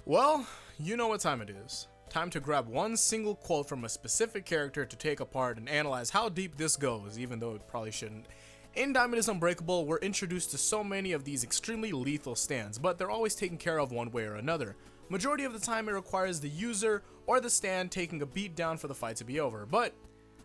Well, you know what time it is. Time to grab one single quote from a specific character to take apart and analyze how deep this goes, even though it probably shouldn't. In Diamond is Unbreakable, we're introduced to so many of these extremely lethal stands, but they're always taken care of one way or another. Majority of the time it requires the user or the stand taking a beat down for the fight to be over, but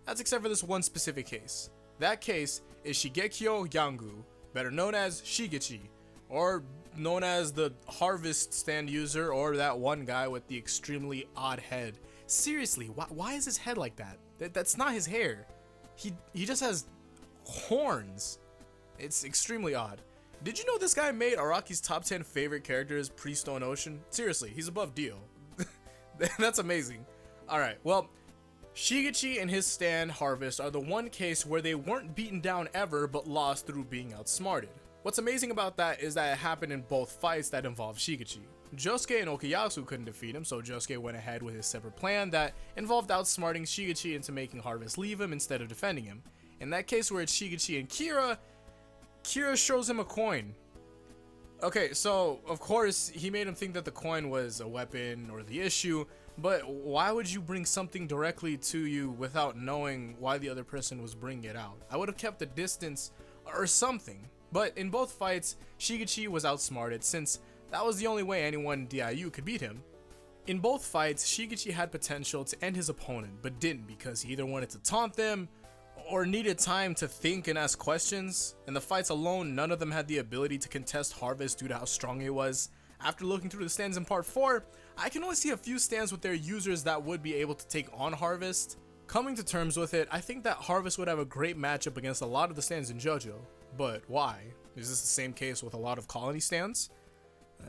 that's except for this one specific case. That case is Shigekyo Yangu, better known as Shigechi, or known as the Harvest stand user, or that one guy with the extremely odd head. Seriously, why is his head like that? That's not his hair. He just has horns. It's extremely odd. Did you know this guy made Araki's top 10 favorite characters pre-Stone Ocean? Seriously, he's above Dio. That's amazing. Alright, well, Shigechi and his stand Harvest are the one case where they weren't beaten down ever but lost through being outsmarted. What's amazing about that is that it happened in both fights that involved Shigechi. Josuke and Okuyasu couldn't defeat him, so Josuke went ahead with his separate plan that involved outsmarting Shigechi into making Harvest leave him instead of defending him. In that case where it's Shigechi and Kira shows him a coin. Okay, so of course he made him think that the coin was a weapon or the issue, but why would you bring something directly to you without knowing why the other person was bringing it out? I would have kept the distance or something. But in both fights, Shigechi was outsmarted since that was the only way anyone in DIU could beat him. In both fights, Shigechi had potential to end his opponent, but didn't because he either wanted to taunt them or needed time to think and ask questions. In the fights alone, none of them had the ability to contest Harvest due to how strong he was. After looking through the stands in part 4, I can only see a few stands with their users that would be able to take on Harvest. Coming to terms with it, I think that Harvest would have a great matchup against a lot of the stands in JoJo. But why? Is this the same case with a lot of colony stands?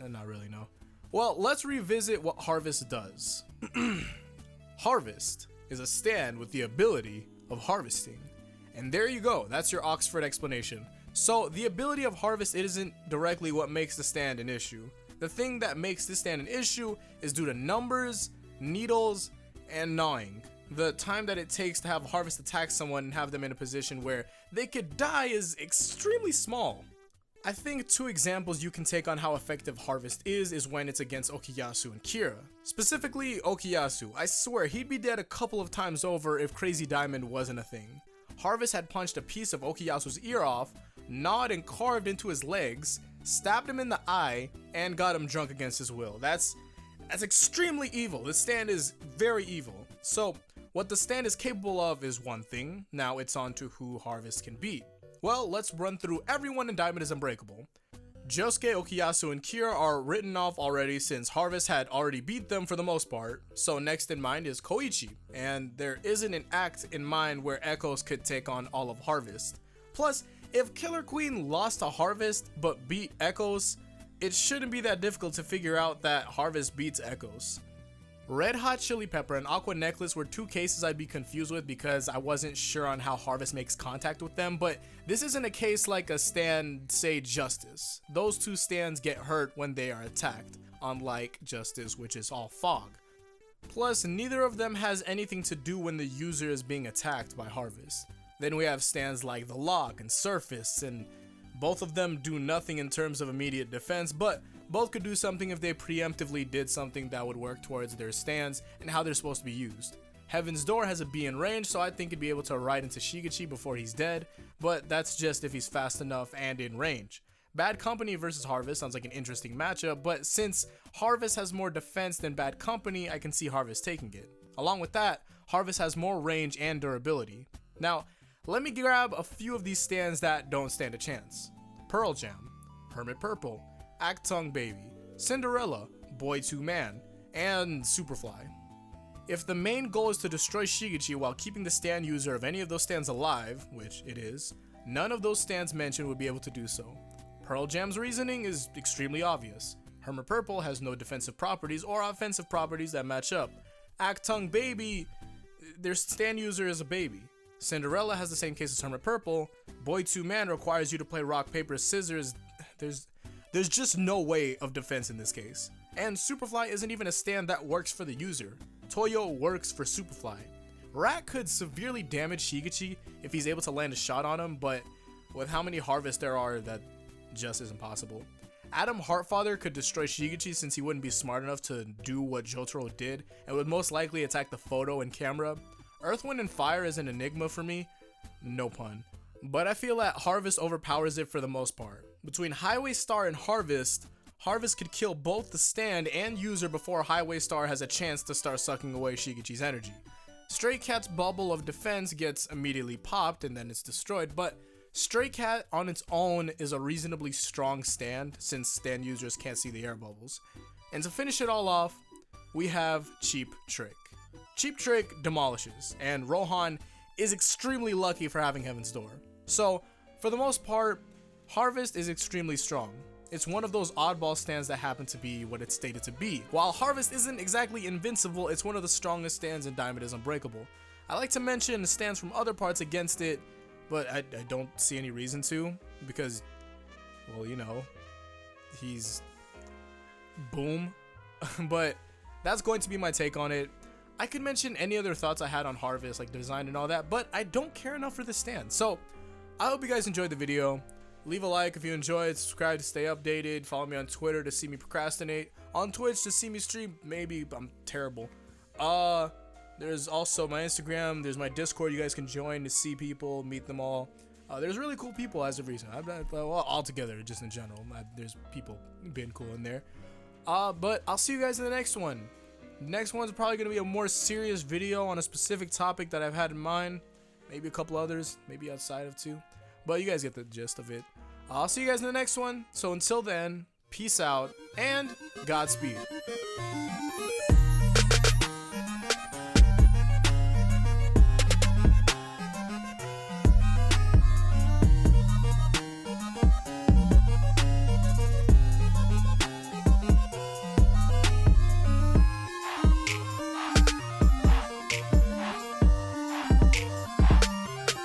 Not really, no. Well, let's revisit what Harvest does. Harvest is a stand with the ability of harvesting. And there you go, that's your Oxford explanation. So the ability of Harvest isn't directly what makes the stand an issue. The thing that makes this stand an issue is due to numbers, needles, and gnawing. The time that it takes to have Harvest attack someone and have them in a position where they could die is extremely small. I think two examples you can take on how effective Harvest is when it's against Okuyasu and Kira. Specifically, Okuyasu. I swear he'd be dead a couple of times over if Crazy Diamond wasn't a thing. Harvest had punched a piece of Okuyasu's ear off, gnawed and carved into his legs, stabbed him in the eye, and got him drunk against his will. That's extremely evil. This stand is very evil. So, what the stand is capable of is one thing. Now it's on to who Harvest can beat. Well, let's run through everyone in Diamond is Unbreakable. Josuke, Okuyasu, and Kira are written off already since Harvest had already beat them for the most part. So next in mind is Koichi, and there isn't an act in mind where Echoes could take on all of Harvest. Plus, if Killer Queen lost to Harvest but beat Echoes, it shouldn't be that difficult to figure out that Harvest beats Echoes. Red Hot Chili Pepper and Aqua Necklace were two cases I'd be confused with because I wasn't sure on how Harvest makes contact with them, but this isn't a case like a stand, say Justice. Those two stands get hurt when they are attacked, unlike Justice, which is all fog. Plus, neither of them has anything to do when the user is being attacked by Harvest. Then we have stands like the Lock and Surface, and both of them do nothing in terms of immediate defense, but both could do something if they preemptively did something that would work towards their stands and how they're supposed to be used. Heaven's Door has a B in range, so I think it'd be able to ride into Shigechi before he's dead, but that's just if he's fast enough and in range. Bad Company versus Harvest sounds like an interesting matchup, but since Harvest has more defense than Bad Company, I can see Harvest taking it. Along with that, Harvest has more range and durability. Now, let me grab a few of these stands that don't stand a chance. Pearl Jam, Hermit Purple, Actung Baby, Cinderella, Boy 2 Man, and Superfly. If the main goal is to destroy Shigechi while keeping the stand user of any of those stands alive, which it is, none of those stands mentioned would be able to do so. Pearl Jam's reasoning is extremely obvious. Hermit Purple has no defensive properties or offensive properties that match up. Actung Baby, their stand user is a baby. Cinderella has the same case as Hermit Purple. Boy 2 Man requires you to play rock, paper, scissors. There's just no way of defense in this case. And Superfly isn't even a stand that works for the user. Toyo works for Superfly. Rat could severely damage Shigechi if he's able to land a shot on him, but with how many Harvests there are, that just isn't possible. Adam Heartfather could destroy Shigechi since he wouldn't be smart enough to do what Jotaro did and would most likely attack the photo and camera. Earth, Wind, and Fire is an enigma for me, no pun. But I feel that Harvest overpowers it for the most part. Between Highway Star and Harvest, Harvest could kill both the stand and user before Highway Star has a chance to start sucking away Shigechi's energy. Stray Cat's bubble of defense gets immediately popped and then it's destroyed, but Stray Cat on its own is a reasonably strong stand since stand users can't see the air bubbles. And to finish it all off, we have Cheap Trick. Cheap Trick demolishes, and Rohan is extremely lucky for having Heaven's Door. So, for the most part, Harvest is extremely strong. It's one of those oddball stands that happen to be what it's stated to be. While Harvest isn't exactly invincible, it's one of the strongest stands in Diamond is Unbreakable. I like to mention stands from other parts against it, but I don't see any reason to, because, well, you know, he's boom. But that's going to be my take on it. I could mention any other thoughts I had on Harvest, like design and all that, but I don't care enough for this stand. So, I hope you guys enjoyed the video. Leave a like if you enjoyed, subscribe to stay updated, follow me on Twitter to see me procrastinate, on Twitch to see me stream, maybe, I'm terrible. There's also my Instagram, there's my Discord you guys can join to see people, meet them all. There's really cool people as of recent, well, all together, just in general, there's people being cool in there. But I'll see you guys in the next one. Next one's probably going to be a more serious video on a specific topic that I've had in mind. Maybe a couple others, maybe outside of two. But you guys get the gist of it. I'll see you guys in the next one. So until then, peace out and Godspeed.